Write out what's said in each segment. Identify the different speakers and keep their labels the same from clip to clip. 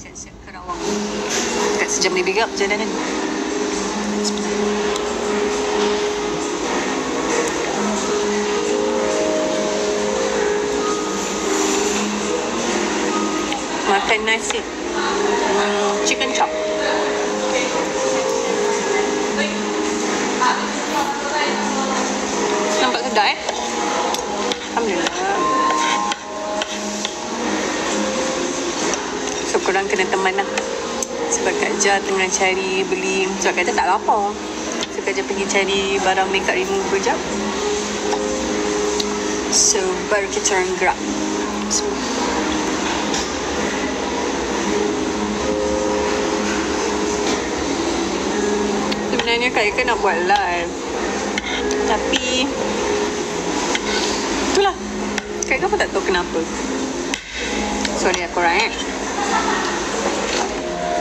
Speaker 1: siap-siap ke Rawang. Dekat sejam lebih gap perjalanan. Makan nasi chicken chop. Nampak sedap Alhamdulillah. So korang kena teman lah. Sebab Kak Jah tengah cari beli. Sebab Kak Jah tak lapar. So Kak Jah pergi cari barang makeup remover jap. So baru kita orang gerak. Sebenarnya Kak Ika nak buat live, tapi itulah, Kak Ika pun tak tahu kenapa. Sorry korang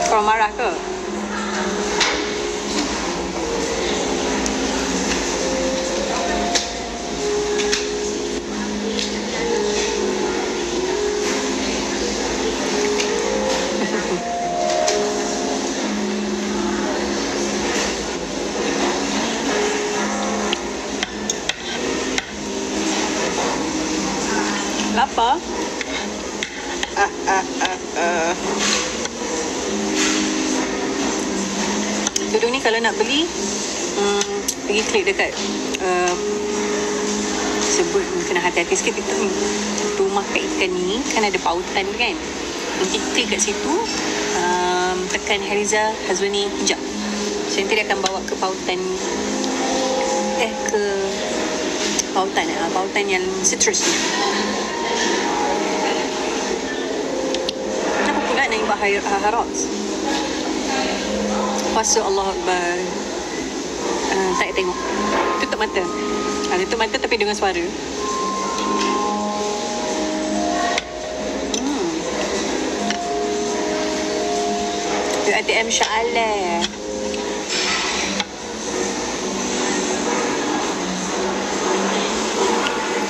Speaker 1: korang marah ke? Lapar? Tudung ni kalau nak beli, pergi klik dekat sebut kena hati-hati sikit kita ni. Rumah Kak Ika ni kan ada pautan kan. Nanti klik kat situ, tekan Hariza Hazwani Hijab. So nanti dia akan bawa ke pautan ke pautan yang seterusnya. Kenapa pula nak imbah Harrods? Puasa Allah Akbar. Tak tengok. Tutup mata. Tutup mata tapi dengan suara. ATM Sya'ala.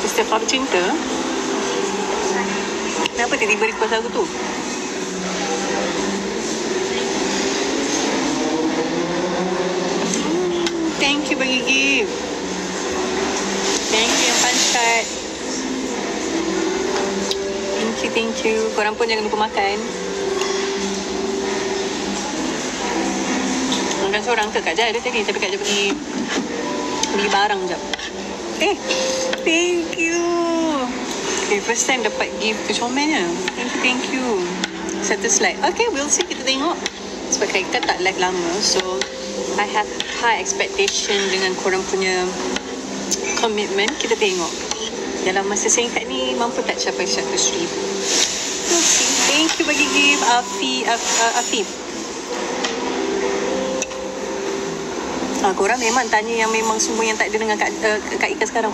Speaker 1: Istighfar cinta. Kenapa tiba-tiba request lagu tu? Thank you bagi gift. Thank you yang panchat. Thank you. Korang pun jangan lupa makan. Makan seorang ke Kak Jah ada tadi. Tapi Kak Jah pergi beli barang jap. Thank you. Okay, first time dapat gift tu comelnya. Thank you. Satu slide. Okay, we'll see. Kita tengok. Sebab Kak Ika tak live lama. So, I have high expectation dengan korang punya commitment. Kita tengok dalam masa singkat ni mampu tak capai 100,000. Okay. Thank you bagi gift Afif. Korang memang tanya yang memang semua yang tak ada dengan Kak Ika sekarang.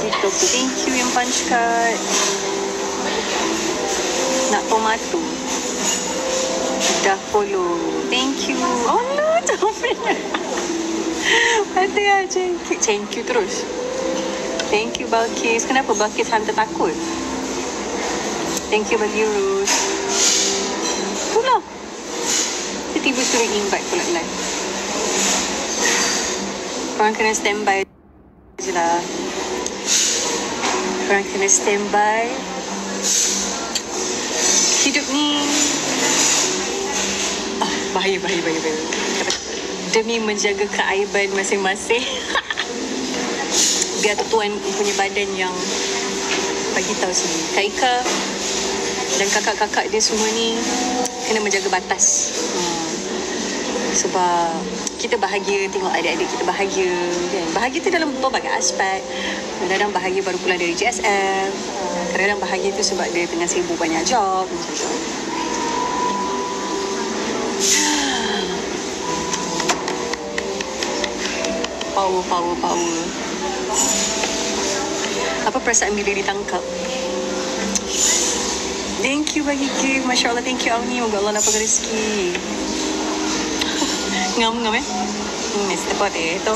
Speaker 1: Gitu. Thank you yang punch card. Nak tomato. Dah follow. Thank you. Oh no, tak pernah. Ada aja. Thank you terus. Thank you Balkis. Kenapa Balkis hantar takut? Thank you bagi Rus. Itulah. Tiba-tiba suruh invite pula live. Korang kena standby je lah. Korang kena standby. Hidup ni bahaya. Demi menjaga keaiban masing-masing. Biar tuan punya badan yang bagi tahu sini. Kak Ika dan kakak-kakak dia semua ni kena menjaga batas. Sebab kita bahagia tengok adik-adik kita bahagia kan. Bahagia tu dalam berbagai aspek. Kadang-kadang bahagia baru pulang dari GSM. Kadang-kadang bahagia tu sebab dia tengah sibuk banyak job macam tu. Power. Apa perasaan bila ditangkap? Thank you bagi gift. Masya Allah, thank you Awni. Moga Allah lapangkan rezeki. Ngam Mr. Potato.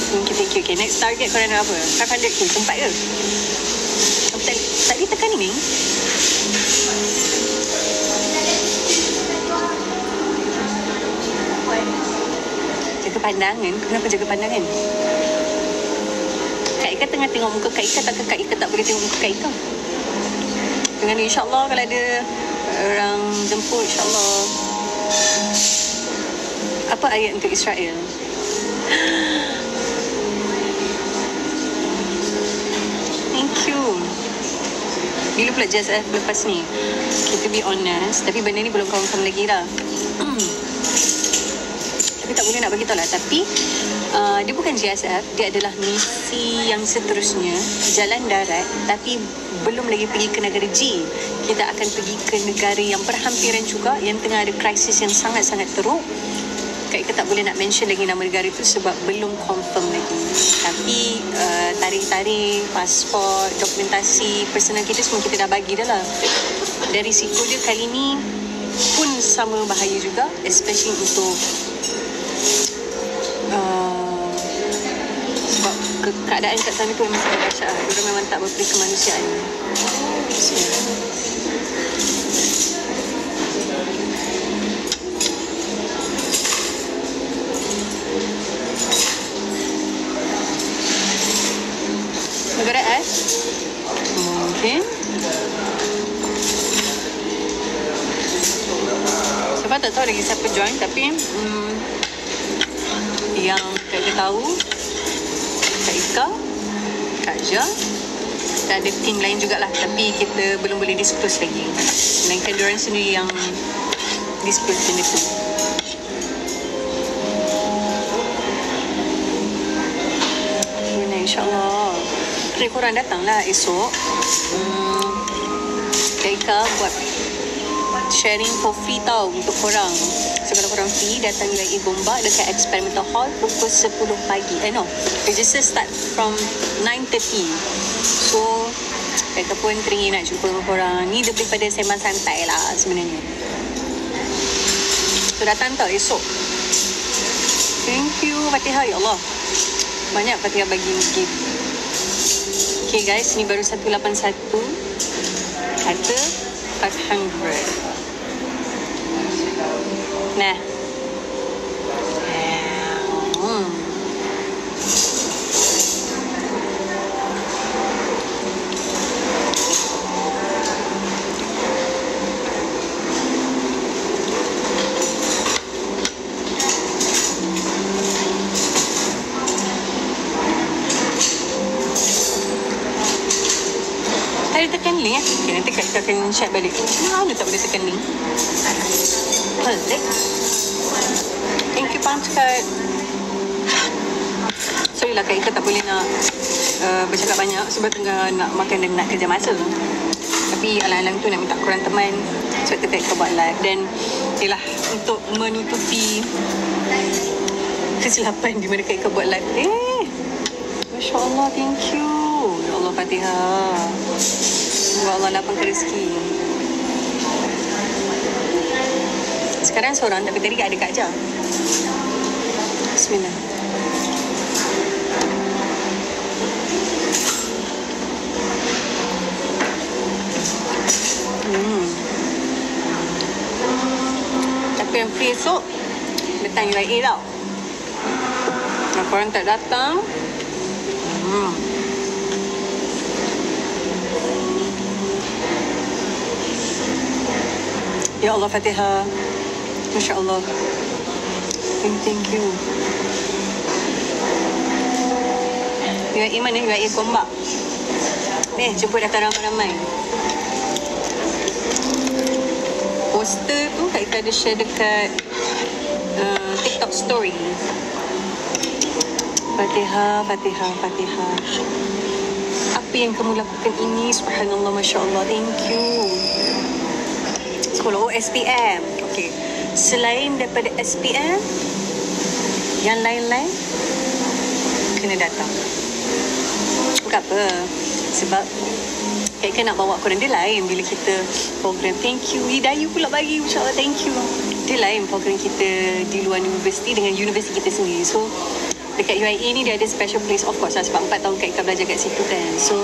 Speaker 1: Thank you. Okay, next target korang nak apa? 500k, tempat ke? Hotel. ditekan ni. Jaga pandangan. Kenapa jaga pandangan? Kak Ika tengah tengok muka Kak Ika, takkan Kak Ika tak boleh tengok muka Kak Ika? Dengan insyaAllah kalau ada orang jemput, insyaAllah. Apa ayat untuk Israel? Thank you. Bila pula JSF lepas ni? Kita be honest, tapi benda ni belum confirm lagi lah. Tapi tak boleh nak bagi tahu lah. Tapi dia bukan JSF, dia adalah misi yang seterusnya, jalan darat, tapi belum lagi pergi ke negara G. Kita akan pergi ke negara yang berhampiran juga, yang tengah ada krisis yang sangat-sangat teruk. Kak Ika tak boleh nak mention lagi nama negara itu sebab belum confirm lagi. Tapi tarikh-tarikh, pasport, dokumentasi personal kita semua kita dah bagi dah lah. Dari risiko dia kali ni pun sama bahaya juga, especially untuk sebab keadaan kat sana tu memang sangat dahsyat. Dia memang tak berperi kemanusiaan. Negara S mungkin sebab tak tahu lagi siapa join, tapi yang kita tahu Kak Ika, Kak Ja, dan ada tim lain jugalah, tapi kita belum boleh disclose lagi. Melainkan diorang sendiri yang disclose benda tu. InsyaAllah. Jadi korang datanglah esok. Kak Ika buat sharing for free tau untuk korang. So kalau korang free, datang UAE Gombak dekat Experimental Hall pukul 10 pagi. Register start from 9:30. So Kak Ika pun teringin nak jumpa dengan korang. Ni lebih pada sembang santai lah sebenarnya. So datang tau esok. Thank you Fatihah, ya Allah. Banyak Fatihah bagi gift. Okay guys, ni baru 181. Kata 500. Nah. Ada tekan link Okay, nanti Kak Ika akan share balik. Mana tak boleh tekan link? Pelik. Thank you Punch Card. Sorry lah Kak Ika tak boleh nak bercakap banyak sebab tengah nak makan dan nak kerja masa. Tapi alang-alang tu nak minta korang teman sebab tu Kak Ika buat live. Dan yelah, untuk menutupi kesilapan di mana Kak Ika buat live. Masya Allah, thank you. Ya Allah, Fatihah. Semoga Allah lapangkan rezeki. Sekarang seorang, tapi tadi ada Kak Ja. Bismillah. Tapi yang free esok datang UAE tau. Kalau korang tak datang, ya Allah, Fatihah. Masya Allah. Thank you. UAE mana? UAE Gombak. Jemput datang ramai-ramai. Poster tu Kak Ika ada share dekat TikTok story. Fatihah, Fatihah, Fatihah. Apa yang kamu lakukan ini? Subhanallah, Masya Allah. Thank you. Sekolah SPM. Okay. Selain daripada SPM, yang lain-lain kena datang. Bukan apa. Sebab Kak Ika nak bawa korang. Dia lain bila kita program. Thank you. Hidayu pula bagi. Masya Allah, thank you. Dia lain program kita di luar universiti dengan universiti kita sendiri. So, dekat UAE ni dia ada special place, of course lah, sebab 4 tahun Kak Ika belajar kat situ kan. So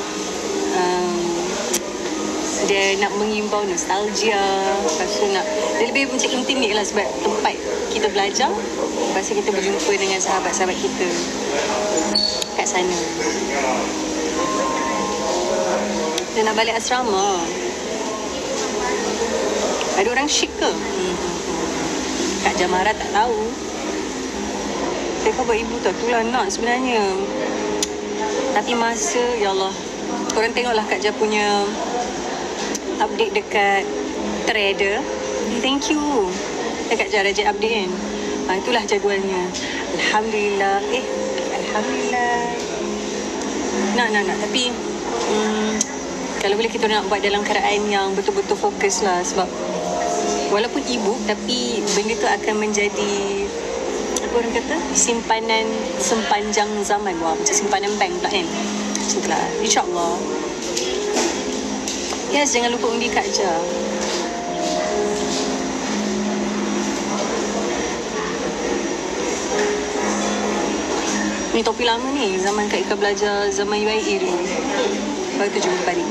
Speaker 1: dia nak mengimbau nostalgia. Lepas tu dia lebih macam intimate lah sebab tempat kita belajar. Lepas tu kita berjumpa dengan sahabat-sahabat kita kat sana. Dia nak balik asrama. Ada orang syik ke? Kak Jamara tak tahu. Dia kata ibu tak itulah nak sebenarnya. Tapi masa, ya Allah, korang tengoklah Kak Ja punya update dekat Trader. Thank you. Kak Ja rajin update kan. Itulah jadualnya. Alhamdulillah. Alhamdulillah. Nak. Tapi kalau boleh kita nak buat dalam keadaan yang betul-betul fokus lah. Sebab walaupun e-book, tapi benda tu akan menjadi apa orang kata, simpanan sepanjang zaman. Wah, macam simpanan bank pula kan. Macam tu lah. InsyaAllah. Yes, jangan lupa undi Kak Ja. Ni topi lama ni, zaman Kak Ika belajar zaman UIA dulu. Baru tu jumpa balik.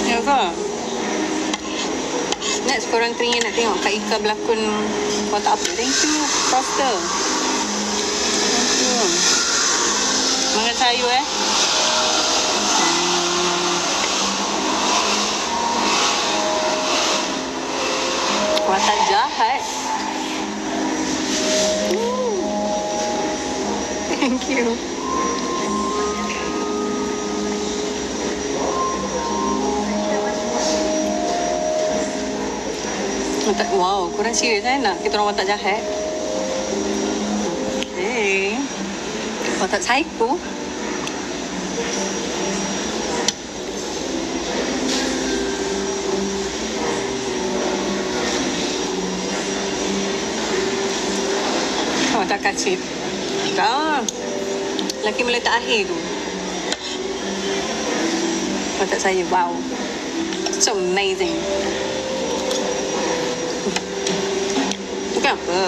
Speaker 1: Ya ke? Next korang teringin nak tengok Kak Ika berlakon watak apa? Thank you, Foster. Thank you. Semangat sayur watak jahat. Thank you. Wow, korang serius nak kita orang watak jahat? Okay. Watak psycho? Watak kacip. Lelaki meletak akhir tu. Watak saya, wow. So amazing. Bukan apa.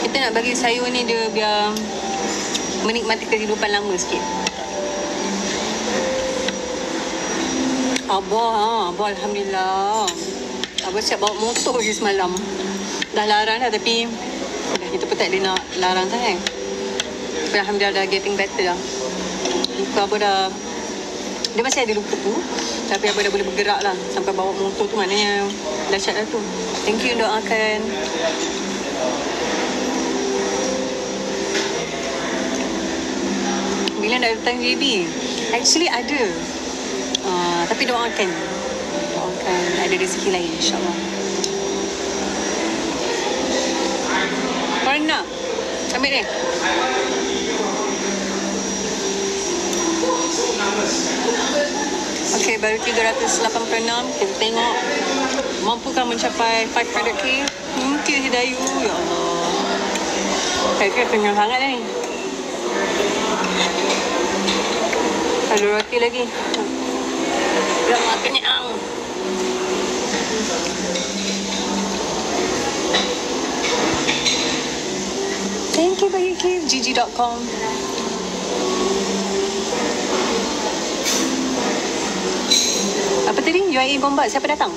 Speaker 1: Kita nak bagi sayur ni dia biar menikmati kehidupan lama sikit. Abah Alhamdulillah. Abah siap bawa motor je semalam. Dah larang dah tapi kita pun tak ada nak larang sangat. Tapi Alhamdulillah dah getting better dah. Luka Abah dah, dia masih ada luka tu, tapi Abah dah boleh bergerak lah. Sampai bawa motor tu maknanya dahsyat dah tu. Thank you doakan. Bila dah datang JB? Actually ada. Tapi doakan ada rezeki lain insyaAllah. Korang nak? Ambil ni. Okay, baru 386. Kita tengok mampukah mencapai 500k? Mungkin Hidayu. Ya Allah, saya kenyang sangat ni. Ada roti lagi. Dah makan kenyang. Thank you bagi gift. gg.com. Apa tadi? UIA Bombat. Siapa datang?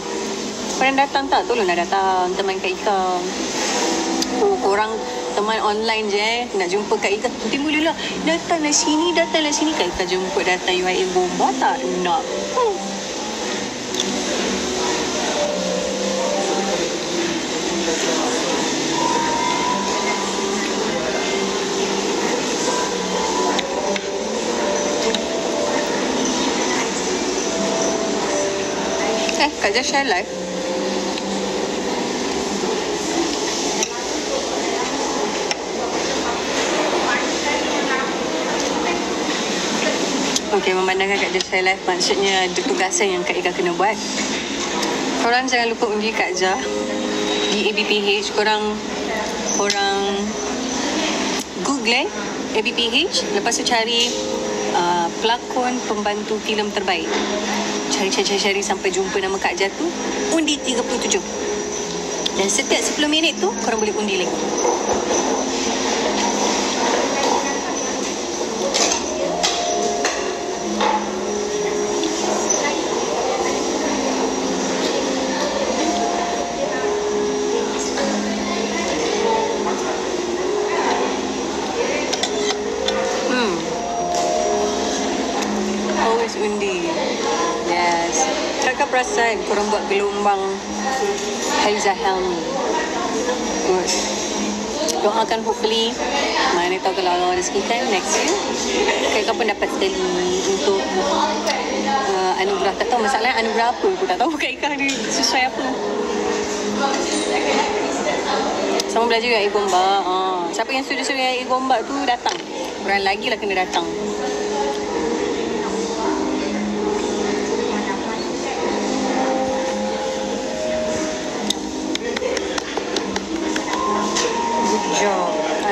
Speaker 1: Korang datang tak? Tolonglah datang. Teman Kak Ika. Korang teman online je nak jumpa Kak Ika. Timbullah. Datanglah sini. Kak Ika jemput datang UIA Bombat tak? Nak. Kak Ja share live. Okay, memandangkan Kak Ja share live, maksudnya ada tugasan yang Kak Ika kena buat. Korang jangan lupa undi Kak Ja di ABPH. Korang Google ABPH, lepas tu cari pelakon pembantu filem terbaik. Cari sampai jumpa nama Kak Ja tu. Undi 37. Dan setiap 10 minit tu korang boleh undi lagi. Always undi. Yes. Kakak perasan korang buat gelombang Haiza Helmi. Good. Doakan hopefully, mana tahu kalau Allah rezekikan next year kakak pun dapat sekali untuk anugerah. Tak tahu masalahnya anugerah apa, aku tak tahu Kak Ika ni sesuai apa. Sama belajar dengan air gombak. Siapa yang suruh air gombak tu datang. Orang lagi lah kena datang.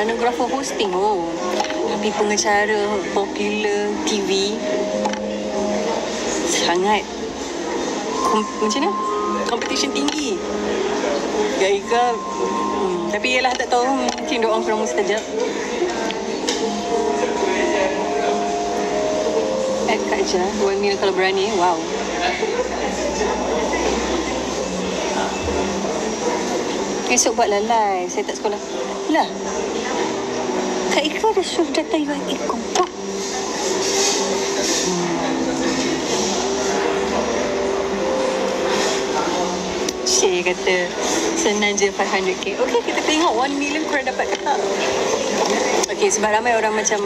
Speaker 1: Anugerah for hosting. Tapi pengacara popular TV sangat macam mana? Competition tinggi. Kak Ika tapi ialah tak tahu, mungkin doa kurang mustajab. Add Kak je 1 million kalau berani. Wow. Esok buatlah live. Saya tak sekolah. Lah, Kak Ika dah suruh data UIA kompak. Syekh kata senang je 500k. Okay, kita tengok 1 million korang dapat ke tak. Okay, sebab ramai orang macam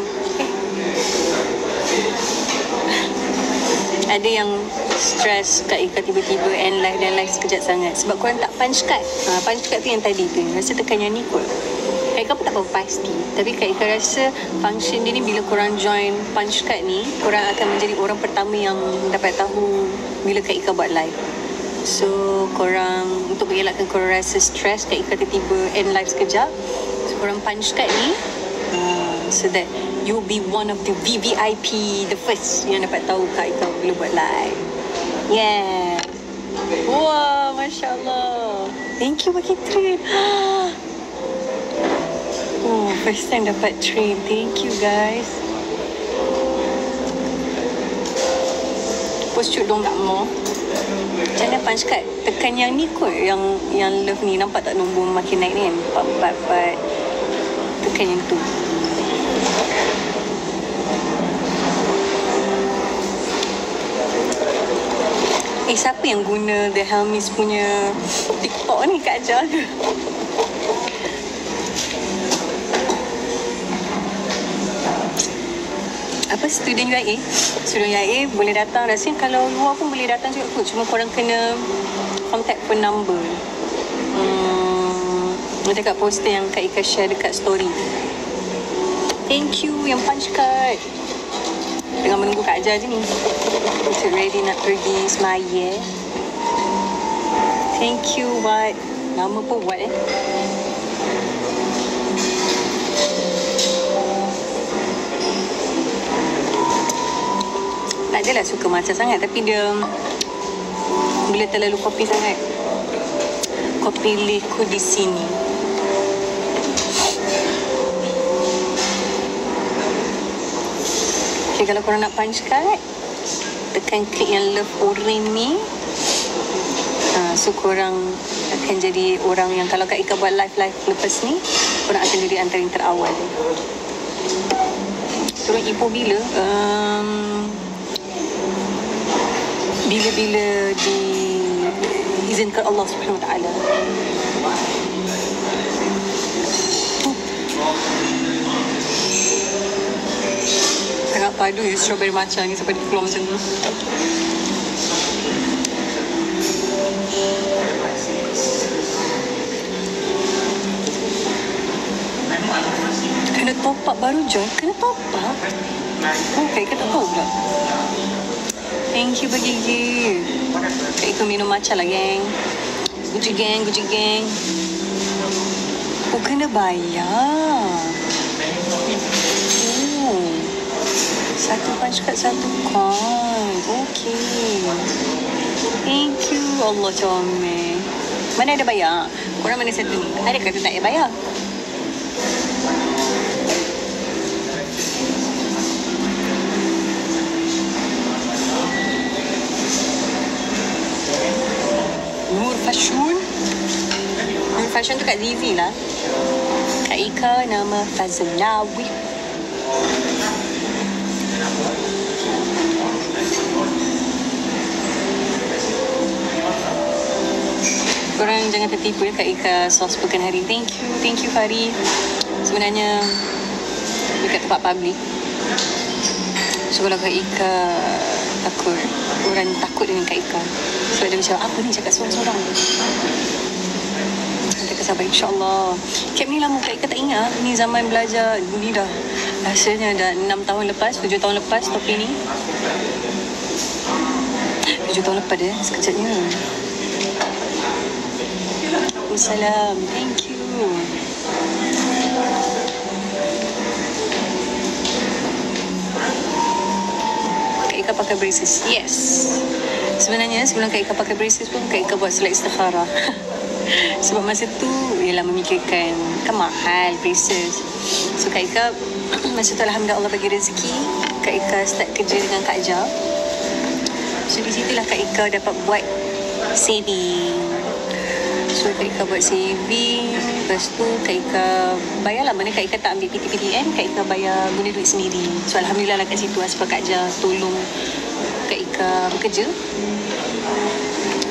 Speaker 1: ada yang stress Kak Ika tiba-tiba end live dan live sekejap sangat sebab korang tak punch card. Punch card tu yang tadi tu, rasa tekan yang ni kot. Kak Ika pun tak tahu pasti, tapi Kak Ika rasa function dia ni bila korang join punch card ni, korang akan menjadi orang pertama yang dapat tahu bila Kak Ika buat live. So korang, untuk mengelakkan korang rasa stress Kak Ika tiba-tiba end live sekejap, so korang punch card ni so that you'll be one of the VVIP, the first yang dapat tahu Kak Ika bila buat live. Yeah. Wah, Masya Allah. Thank you bagi train. First time dapat train. Thank you guys. Post shoot dong tak mau. Macam mana punch card? Tekan yang ni kot, yang love ni. Nampak tak nombor makin naik ni kan? 444. Tekan yang tu. Siapa yang guna The Helmis punya TikTok ni? Kak Ajar ke? Apa, student UIA? Student UIA boleh datang. Rasanya kalau luar pun boleh datang juga kot. Cuma korang kena contact phone number. Dekat poster yang Kak Ika share dekat story. Thank you yang punch card. Tengah menunggu Kak Ajar je ni. Kita ready nak pergi semaya. Thank you Wat. Nama pun Wat Tak adalah suka matcha sangat, tapi dia bila terlalu kopi sangat, kopi liquid di sini. Okay, kalau korang nak punch card, tekan klik yang love orange ni. So korang akan jadi orang yang, kalau Kak Ika buat live lepas ni, korang akan jadi antara yang terawal. Turun Ipoh bila? Bila-bila diizinkan Allah Subhanahu Wa Taala. Sangat padu ya strawberry matcha ni sampai dia keluar macam tu. Kena top up baru join? Kena top up? Kak Ika tak tahu pula. Thank you bagi gift. Kak Ika minum matcha lah geng. Gucci gang. Kena bayar. Satu punch card, satu coin. Okay. Thank you. Allah comel. Mana ada bayar? Korang mana satu ni? Ada kata tak payah bayar? Nur Fashion. Nur Fashion tu kat Zizi lah. Kak Ika nama Fazlawi. Korang jangan tertipu ya Kak Ika sos pekan hari. Thank you Fari. Sebenarnya dekat tempat public. So kalau Kak Ika takut, orang takut dengan Kak Ika. Sebab dia macam, apa ni cakap seorang-seorang. Kita kesabar insyaAllah. Cap ni lama Kak Ika tak ingat. Ni zaman belajar, ni dah rasanya dah 6 tahun lepas, 7 tahun lepas topi ni. 7 tahun lepas dia, sekejapnya. Salam, thank you. Kak Ika pakai braces. Yes. Sebenarnya sebelum Kak Ika pakai braces pun Kak Ika buat solat istikharah. Sebab masa tu ialah memikirkan kan mahal braces. So Kak Ika masa tu alhamdulillah Allah bagi rezeki. Kak Ika start kerja dengan Kak Aja. So di situlah Kak Ika dapat buat saving. So Kak Ika buat saving. Lepas tu Kak Ika bayarlah. Mana Kak Ika tak ambil PTPTN, Kak Ika bayar guna duit sendiri. So alhamdulillah lah kat situ sebab Kak Aja tolong Kak Ika bekerja.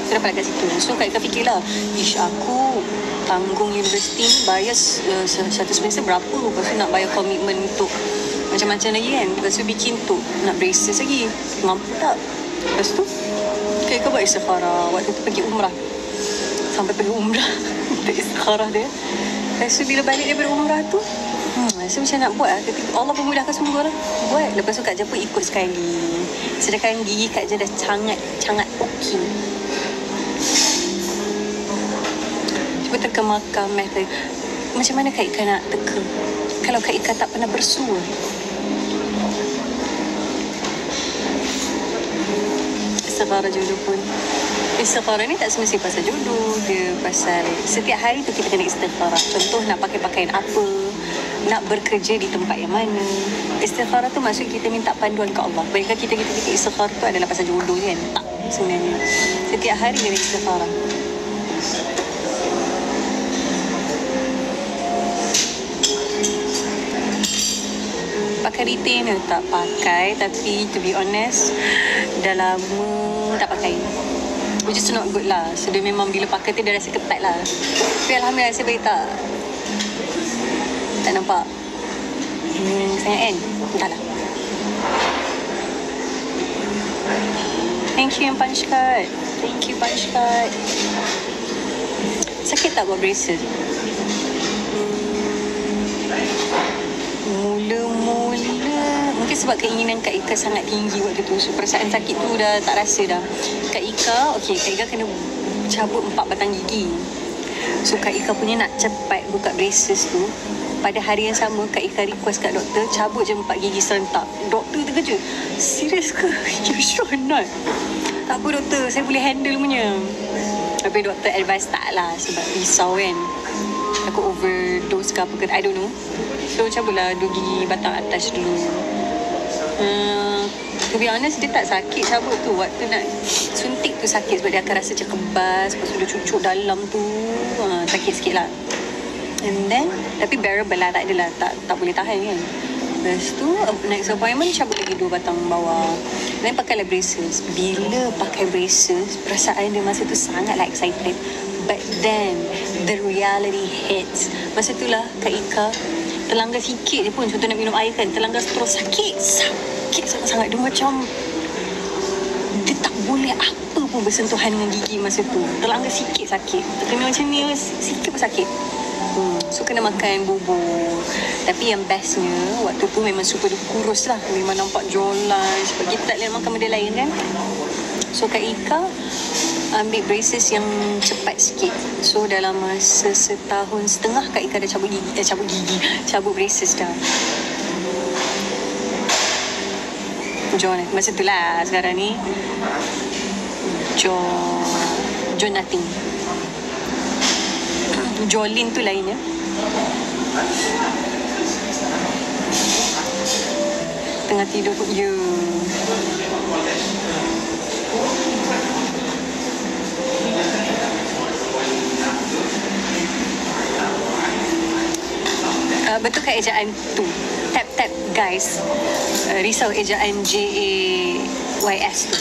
Speaker 1: So dapat kat situ. So Kak Ika fikirlah, ish aku tanggung universiti ni bayar satu semester berapa. Lepas tu nak bayar komitmen untuk macam-macam lagi kan. Lepas tu bikin tu nak braces lagi. Mampu tak? Lepas tu Kak Ika buat istikharah. Waktu tu pergi umrah. Sampai pergi umrah untuk istikharah dia. Lepas tu bila balik daripada umrah tu rasa macam nak buat lah. Allah pemudahkan semua lah. Buat. Lepas tu Kak Jah pun ikut sekali. Sedangkan gigi Kak Jah dah sangat okey. Cuba terkemakam method. Macam mana Kak Ika nak teka kalau Kak Ika tak pernah bersua? Istikharah jodoh pun. Istikharah ni tak semestinya pasal jodoh. Dia pasal setiap hari tu kita kena istikharah. Contoh nak pakai pakaian apa, nak bekerja di tempat yang mana. Istikharah tu maksud kita minta panduan ke Allah. Bayangkan kita istikharah tu adalah pasal jodoh kan? Tak sebenarnya. Setiap hari kena istikharah. Pakai retainer tak pakai, tapi to be honest dah lama tak pakai. Which is not good lah. So dia memang bila pakai tu dia rasa ketat lah. Tapi alhamdulillah saya baik tak nampak sangat kan. Entahlah. Thank you yang punch card. Thank you punch card. Sakit tak buat braces? Mula-mula mungkin sebab keinginan Kak Ika sangat tinggi waktu tu. So perasaan sakit tu dah tak rasa dah. Kak Ika kena cabut 4 batang gigi. So Kak Ika punya nak cepat buka braces tu. Pada hari yang sama Kak Ika request kat doktor cabut je 4 gigi serentak. Doktor terkejut. Serius ke? You sure not? Tak apa doktor, saya boleh handle punya. Tapi doktor advice tak lah sebab risau kan. Aku overdose ke apa ke, I don't know. So cabutlah 2 gigi batang atas dulu. To be honest dia tak sakit cabut tu. Waktu nak suntik tu sakit sebab dia akan rasa macam kebas. Lepas tu dia cucuk dalam tu sakit sikit lah. And then tapi bearable lah, tak adalah tak boleh tahan kan. Lepas tu next appointment cabut lagi 2 batang bawah. Dan pakailah braces. Bila pakai braces perasaan dia masa tu sangatlah excited. But then the reality hits. Masa tu lah Kak Ika terlanggar sikit je pun. Contoh nak minum air kan, terlanggar straw sakit sangat-sangat. Dia macam dia tak boleh apa pun bersentuhan dengan gigi masa tu. Terlanggar sikit sakit. Terkena macam ni sikit pun sakit. So kena makan bubur. Tapi yang bestnya waktu tu memang super kurus lah. Memang nampak jawline. Sebab kita tak boleh makan benda lain kan. So Kak Ika ambil braces yang cepat sikit. So dalam masa 1.5 tahun Kak Ika dah cabut braces dah. John masa tu lah. Sekarang ni John nothing. Jolin tu lainnya. Tengah tidur tu. Ya. Betul ke ejaan tu? Tap guys. Risau ejaan JAYS tu.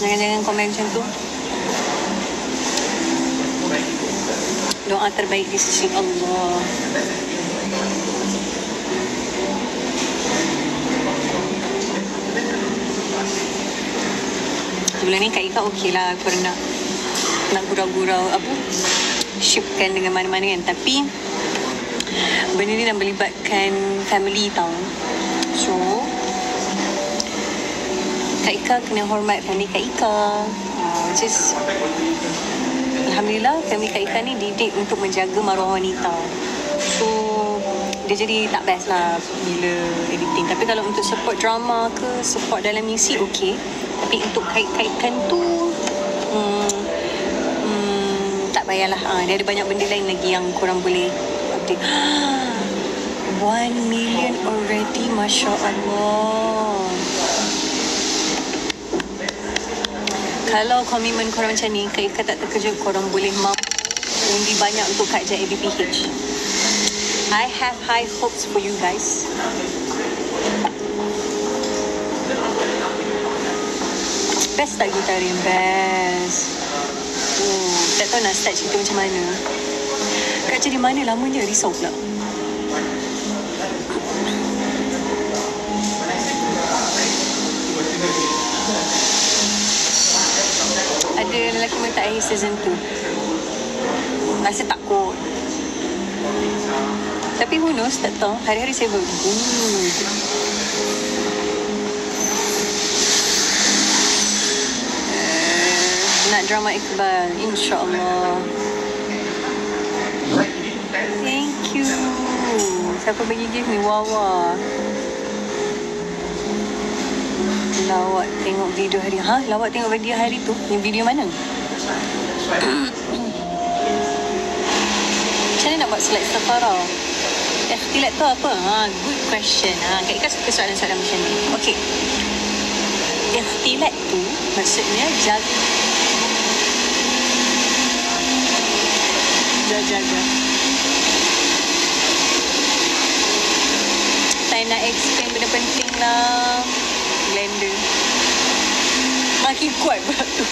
Speaker 1: Jangan komen macam tu. Doa terbaik di sisi Allah. Bulan ni Kak Ika okey lah. Aku nak gurau-gurau shipkan dengan mana-mana kan. Tapi benda ni nak melibatkan family tau. So Kak Ika kena hormat family Kak Ika. Just Alhamdulillah family Kak Ika ni didik untuk menjaga maruah wanita. So dia jadi tak best lah bila editing. Tapi kalau untuk support drama ke, support dalam misi okey. Tapi untuk kait-kaitkan tu tak payahlah. Dia ada banyak benda lain lagi yang korang boleh update. 1 million already, Masya Allah. Kalau komitmen korang macam ni, Kak Ika tak terkejut korang boleh mampu undi banyak untuk Kak Jat ABPH. I have high hopes for you guys. Best tak gitarin? Best. Tak tahu nak start cerita macam mana. Kak jadi mana lamanya? Risau pula. Ada lelaki minta akhir season 2. Rasa takut. Tapi who knows, tak tahu. Hari-hari saya nak drama Iqbal, insyaAllah. Thank you. Siapa bagi gift ni? Wawa. Lawak tengok video hari. Lawak tengok video hari tu? Yang video mana? Macam mana nak buat slide safara? Ikhtilat tu apa? Good question. Kak Ika suka soalan-soalan macam ni. Okay. Ikhtilat tu maksudnya jaga. Saya nak explain benda penting lah. Blender makin kuat pula tu.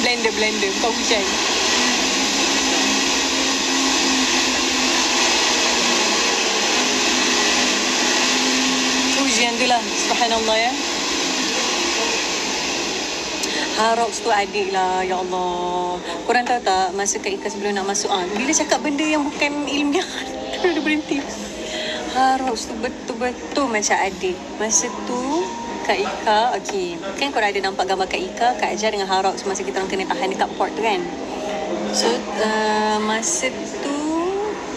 Speaker 1: Blender kau hujan. Ujian tu lah. Subhanallah ya. Harox tu adik lah. Ya Allah. Korang tahu tak masa Kak Ika sebelum nak masuk bila cakap benda yang bukan ilmiah dia berhenti. Harox tu betul-betul macam adik. Masa tu Kak Ika, okay, kan korang ada nampak gambar Kak Ika, Kak Ajar dengan Harox masa kita orang kena tahan dekat port tu kan. So masa tu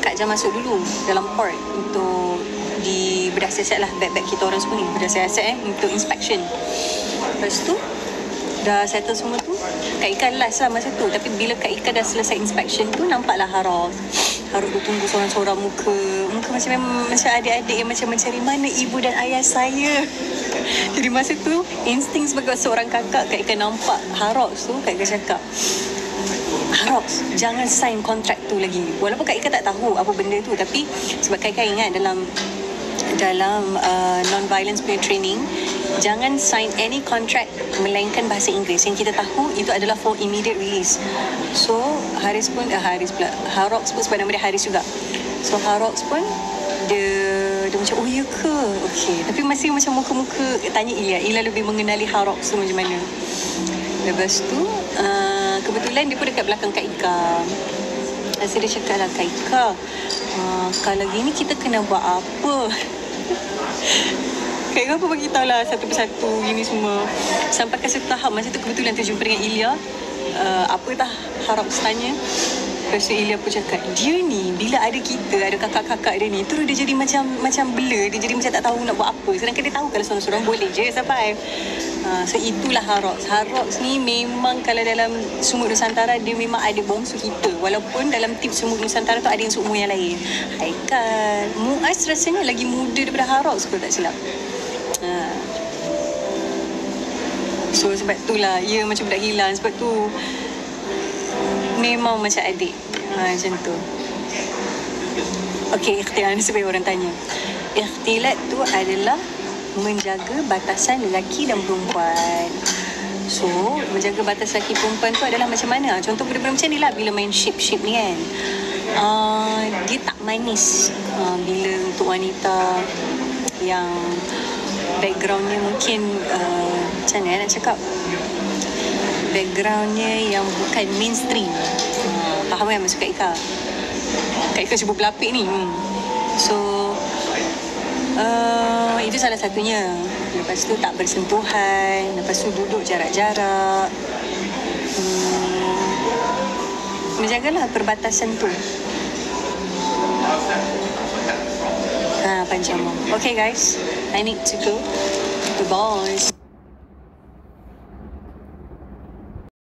Speaker 1: Kak Ajar masuk dulu dalam port untuk bedah siasat lah, beg-beg kita orang semua ni bedah siasat untuk inspection. Lepas tu dah settle semua tu, Kak Ika last lah masa tu. Tapi bila Kak Ika dah selesai inspection tu, nampaklah Harox tu tunggu sorang-sorang muka macam adik-adik yang macam mencari mana ibu dan ayah saya. Jadi masa tu insting sebagai seorang kakak, Kak Ika nampak Harox tu, Kak Ika cakap, Harox jangan sign kontrak tu lagi. Walaupun Kak Ika tak tahu apa benda tu, tapi sebab Kak Ika ingat dalam non-violence punya training, jangan sign any contract melainkan bahasa Inggeris. Yang kita tahu itu adalah for immediate release. So Harox pun sebab nama dia Haris juga. So Harox pun dia macam oh ya ke? Okay. Tapi masih macam muka-muka tanya Ila lebih mengenali Harox tu macam mana. Lepas tu kebetulan dia pun dekat belakang Kak Ika. Lepas dia cakap lah, Kak Ika, kalau gini kita kena buat apa? Kak Ika pun bagi tahu lah satu persatu gini semua. Sampai ke satu tahap masa tu kebetulan terjumpa dengan Ilya. Apa dah Harox tanya, Lepas tu Ilya pun cakap, dia ni bila ada kita, ada kakak-kakak dia ni, terus dia jadi macam blur, dia jadi macam tak tahu nak buat apa. Sedangkan dia tahu kalau seorang-seorang boleh je survive. So itulah Harox. Harox ni memang kalau dalam Sumut Nusantara, dia memang ada bongsu kita. Walaupun dalam tim Sumut Nusantara tu ada yang seumur yang lain. Haikal, Muaz rasanya lagi muda daripada Harox kalau tak silap. So sebab itulah ia macam budak hilang. Sebab tu memang macam adik. Macam tu. Okey, ikhtiar ni sebab orang tanya. Ikhtilat tu adalah menjaga batasan lelaki dan perempuan. So, menjaga batasan lelaki perempuan tu adalah macam mana? Contoh benda-benda macam ni lah bila main ship ni kan. Dia tak manis. Bila untuk wanita yang backgroundnya mungkin macam mana nak cakap, backgroundnya yang bukan mainstream. Faham kan maksud Kak Ika? Kak Ika cuba berlapik ni. So itu salah satunya. Lepas tu tak bersentuhan. Lepas tu duduk jarak-jarak. Menjagalah perbatasan tu. Panjang. Okay guys, I need to go. Goodbye.